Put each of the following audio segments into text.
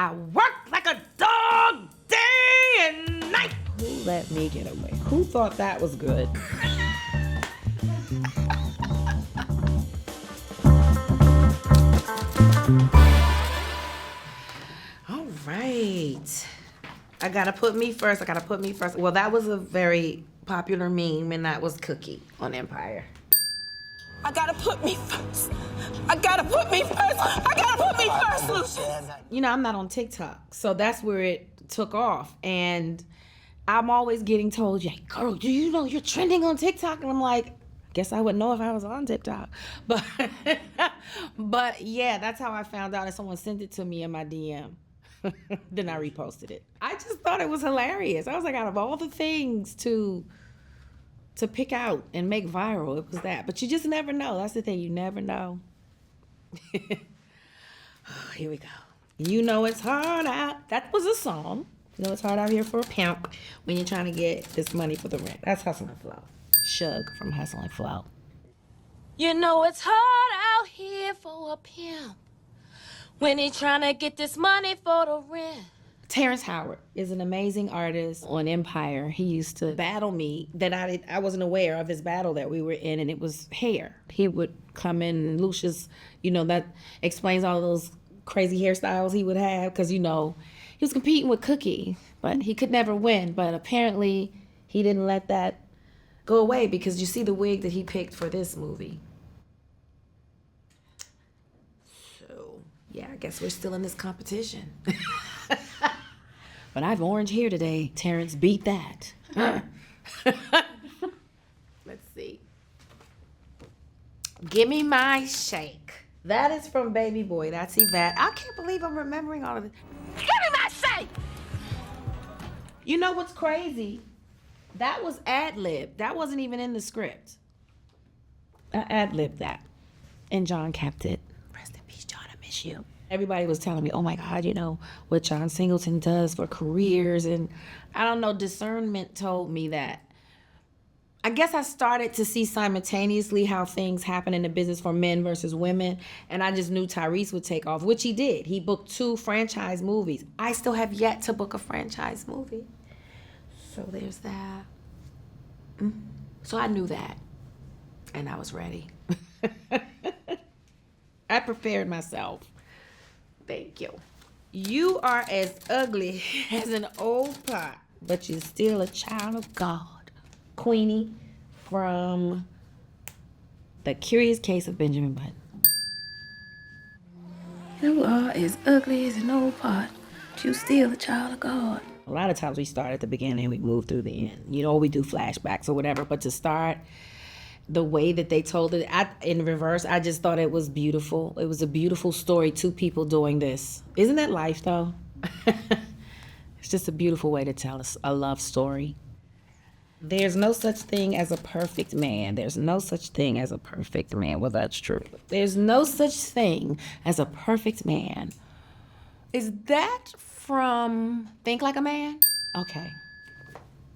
I work like a dog day and night. Who let me get away? Who thought that was good? All right. I gotta put me first. Well, that was a very popular meme, and that was Cookie on Empire. I gotta put me first. Lucius. You know, I'm not on TikTok, so that's where it took off. And I'm always getting told, yeah, girl, do you know you're trending on TikTok? And I'm like, guess I would know if I was on TikTok. But yeah, that's how I found out, and someone sent it to me in my DM. Then I reposted it. I just thought it was hilarious. I was like, out of all the things to pick out and make viral, it was that. But you just never know. That's the thing, you never know. Here we go. You know it's hard out. That was a song. You know it's hard out here for a pimp when you're trying to get this money for the rent. That's Hustle and Flow. Shug from Hustle and Flow. You know it's hard out here for a pimp when he trying to get this money for the rent. Terrence Howard is an amazing artist on Empire. He used to battle me that I wasn't aware of his battle that we were in, and it was hair. He would come in, and Lucius, you know, that explains all those crazy hairstyles he would have, because, you know, he was competing with Cookie, but he could never win. But apparently he didn't let that go away, because you see the wig that he picked for this movie. So, yeah, I guess we're still in this competition. But I have orange hair today. Terrence, beat that. Let's see. Give me my shake. That is from Baby Boy. That's Yvette. I can't believe I'm remembering all of this. Give me my shake! You know what's crazy? That was ad-lib. That wasn't even in the script. I ad-libbed that. And John kept it. Rest in peace, John. I miss you. Everybody was telling me, oh my God, you know, what John Singleton does for careers. And I don't know, discernment told me that. I guess I started to see simultaneously how things happen in the business for men versus women. And I just knew Tyrese would take off, which he did. He booked 2 franchise movies. I still have yet to book a franchise movie. So there's that. So I knew that. And I was ready. I prepared myself. Thank you. You are as ugly as an old pot, but you're still a child of God. Queenie from The Curious Case of Benjamin Button. You are as ugly as an old pot, but you still a child of God. A lot of times we start at the beginning and we move through the end. You know, we do flashbacks or whatever, but to start the way that they told it in reverse, I just thought it was beautiful. It was a beautiful story, 2 people doing this. Isn't that life, though? It's just a beautiful way to tell a love story. There's no such thing as a perfect man. There's no such thing as a perfect man. Well, that's true. There's no such thing as a perfect man. Is that from Think Like a Man? Okay.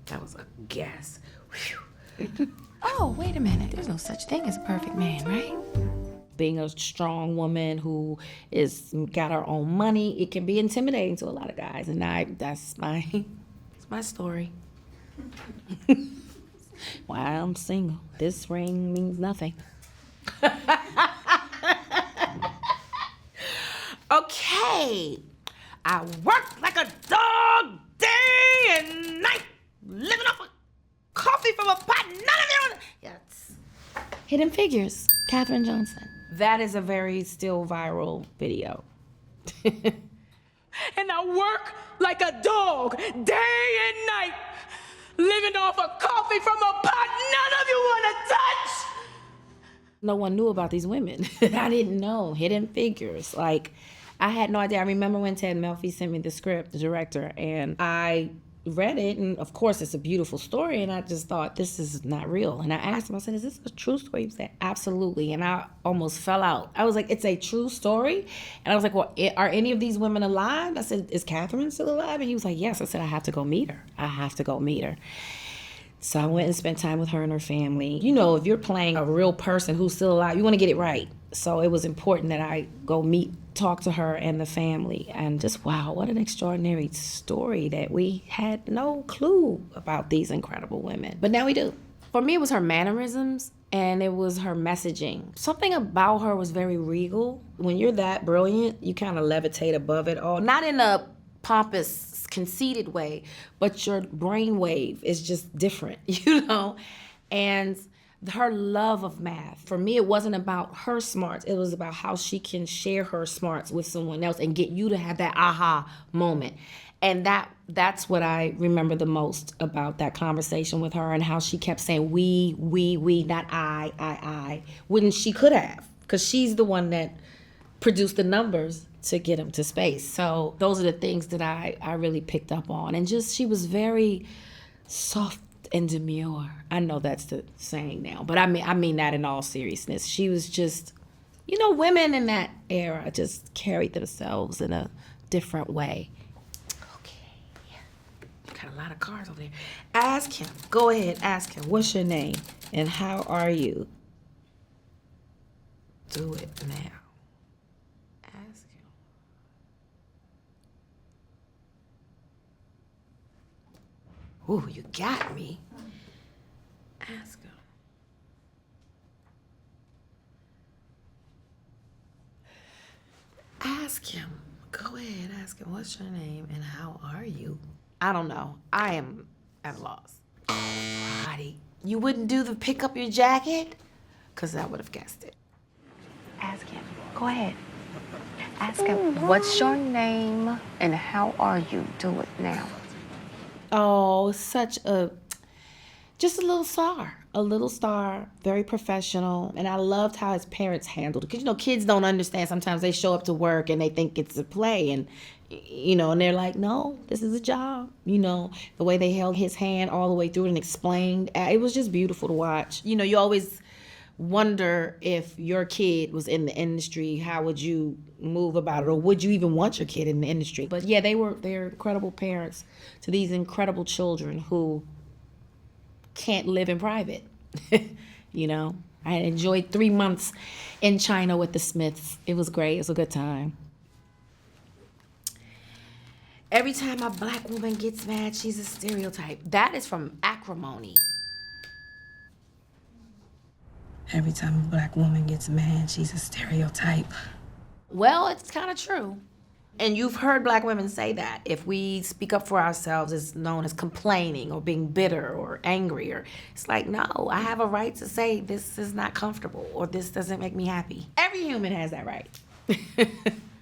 That was a guess. Whew. Oh, wait a minute. There's no such thing as a perfect man, right? Being a strong woman who is got her own money, it can be intimidating to a lot of guys, and that's my story. While I'm single, this ring means nothing. Okay, I work like a dog day and night, living off a coffee from a pot. None of you. Yes. Hidden Figures, Katherine Johnson. That is a very still viral video. And I work like a dog day and night, living off a coffee from a pot none of you want to touch. No one knew about these women. I didn't know. Hidden Figures. Like, I had no idea. I remember when Ted Melfi sent me the script, the director, and I read it, and of course it's a beautiful story, and I just thought, this is not real. And I asked him, I said, is this a true story? He said, absolutely. And I almost fell out. I was like, it's a true story? And I was like, well, are any of these women alive? I said, is Katherine still alive? And he was like, yes. I said, I have to go meet her. So I went and spent time with her and her family. You know, if you're playing a real person who's still alive, you want to get it right. So it was important that I go talk to her and the family. And just, wow, what an extraordinary story that we had no clue about these incredible women. But now we do. For me, it was her mannerisms and it was her messaging. Something about her was very regal. When you're that brilliant, you kind of levitate above it all. Not in a pompous, conceited way, but your brainwave is just different, you know? And her love of math. For me, it wasn't about her smarts. It was about how she can share her smarts with someone else and get you to have that aha moment. And that's what I remember the most about that conversation with her, and how she kept saying we, not I, when she could have, because she's the one that produced the numbers to get them to space. So those are the things that I really picked up on. And just, she was very soft and demure. I know that's the saying now, but I mean that in all seriousness. She was just, you know, women in that era just carried themselves in a different way. Got a lot of cars over there. Ask him. Go ahead, ask him. What's your name and how are you? Do it now. Ask him. Ooh, you got me. Ask him. Ask him. Go ahead, ask him. What's your name and how are you? I don't know. I am at a loss. Alrighty. You wouldn't do the pick up your jacket? Because I would have guessed it. Ask him. Go ahead. Ask him, what's your name and how are you? Do it now. Oh, just a little star, very professional. And I loved how his parents handled it. Because, you know, kids don't understand. Sometimes they show up to work and they think it's a play. And, you know, and they're like, no, this is a job. You know, the way they held his hand all the way through and explained. It was just beautiful to watch. You know, you always wonder if your kid was in the industry, how would you move about it? Or would you even want your kid in the industry? But yeah, they're incredible parents to these incredible children who can't live in private. You know, I enjoyed 3 months in China with the Smiths. It was great. It was a good time. Every time a black woman gets mad, she's a stereotype. That is from Acrimony. Every time a black woman gets mad, she's a stereotype. Well, it's kind of true. And you've heard black women say that. If we speak up for ourselves, it's known as complaining or being bitter or angry. Or it's like, no, I have a right to say this is not comfortable or this doesn't make me happy. Every human has that right.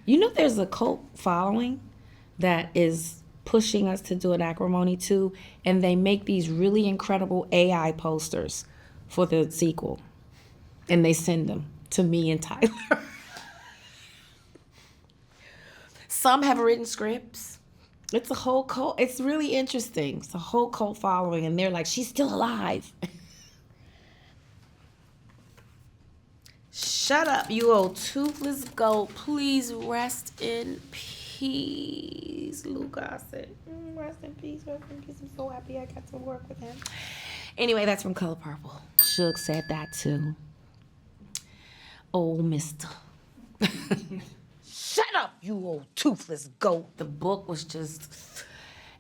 You know, there's a cult following that is pushing us to do an Acrimony too, and they make these really incredible AI posters for the sequel, and they send them to me and Tyler. Some have written scripts. It's a whole cult. It's really interesting. It's a whole cult following, and they're like, she's still alive. Shut up, you old toothless goat. Please rest in peace, Lou Gossett. Rest in peace, rest in peace. I'm so happy I got to work with him. Anyway, that's from Color Purple. Suge said that too. Old mister. Shut up, you old toothless goat. The book was just...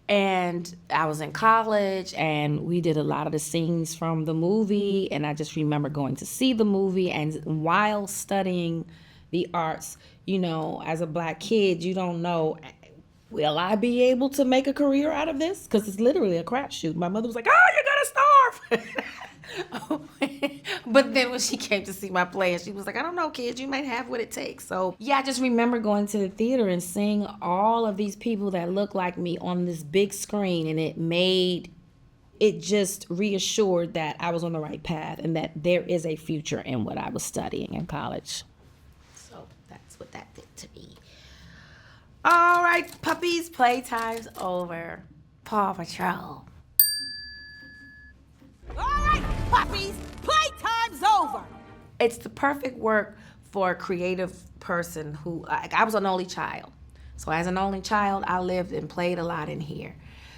And I was in college, and we did a lot of the scenes from the movie, and I just remember going to see the movie, and while studying the arts, you know, as a black kid, you don't know, will I be able to make a career out of this? Because it's literally a crapshoot. My mother was like, oh, you're gonna starve. But then when she came to see my play, and she was like, I don't know, kids, you might have what it takes. So yeah, I just remember going to the theater and seeing all of these people that look like me on this big screen, and it just reassured that I was on the right path and that there is a future in what I was studying in college. So that's what that did to me. All right, puppies, playtime's over. Paw Patrol. All right, puppies, playtime's over. It's the perfect work for a creative person who, I was an only child. So as an only child, I lived and played a lot in here.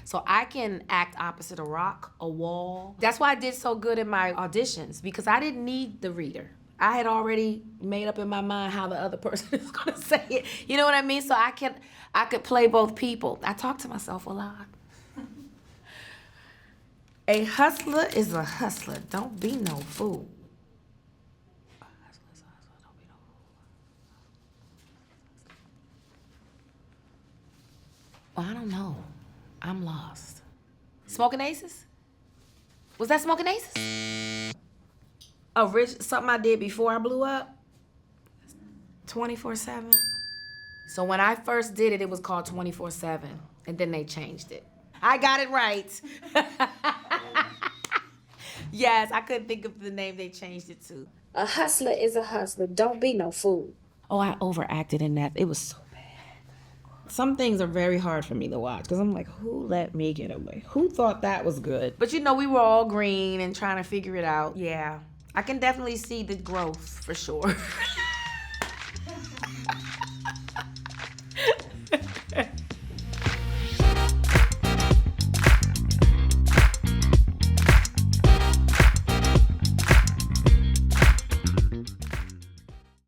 So I can act opposite a rock, a wall. That's why I did so good in my auditions, because I didn't need the reader. I had already made up in my mind how the other person is gonna say it. You know what I mean? So I could play both people. I talk to myself a lot. A hustler is a hustler. Don't be no fool. Well, I don't know. I'm lost. Smoking Aces? Was that Smoking Aces? Something I did before I blew up? 24/7. So when I first did it, it was called 24/7, and then they changed it. I got it right. Yes, I couldn't think of the name they changed it to. A hustler is a hustler. Don't be no fool. Oh, I overacted in that. It was so bad. Some things are very hard for me to watch because I'm like, who let me get away? Who thought that was good? But you know, we were all green and trying to figure it out. Yeah, I can definitely see the growth for sure.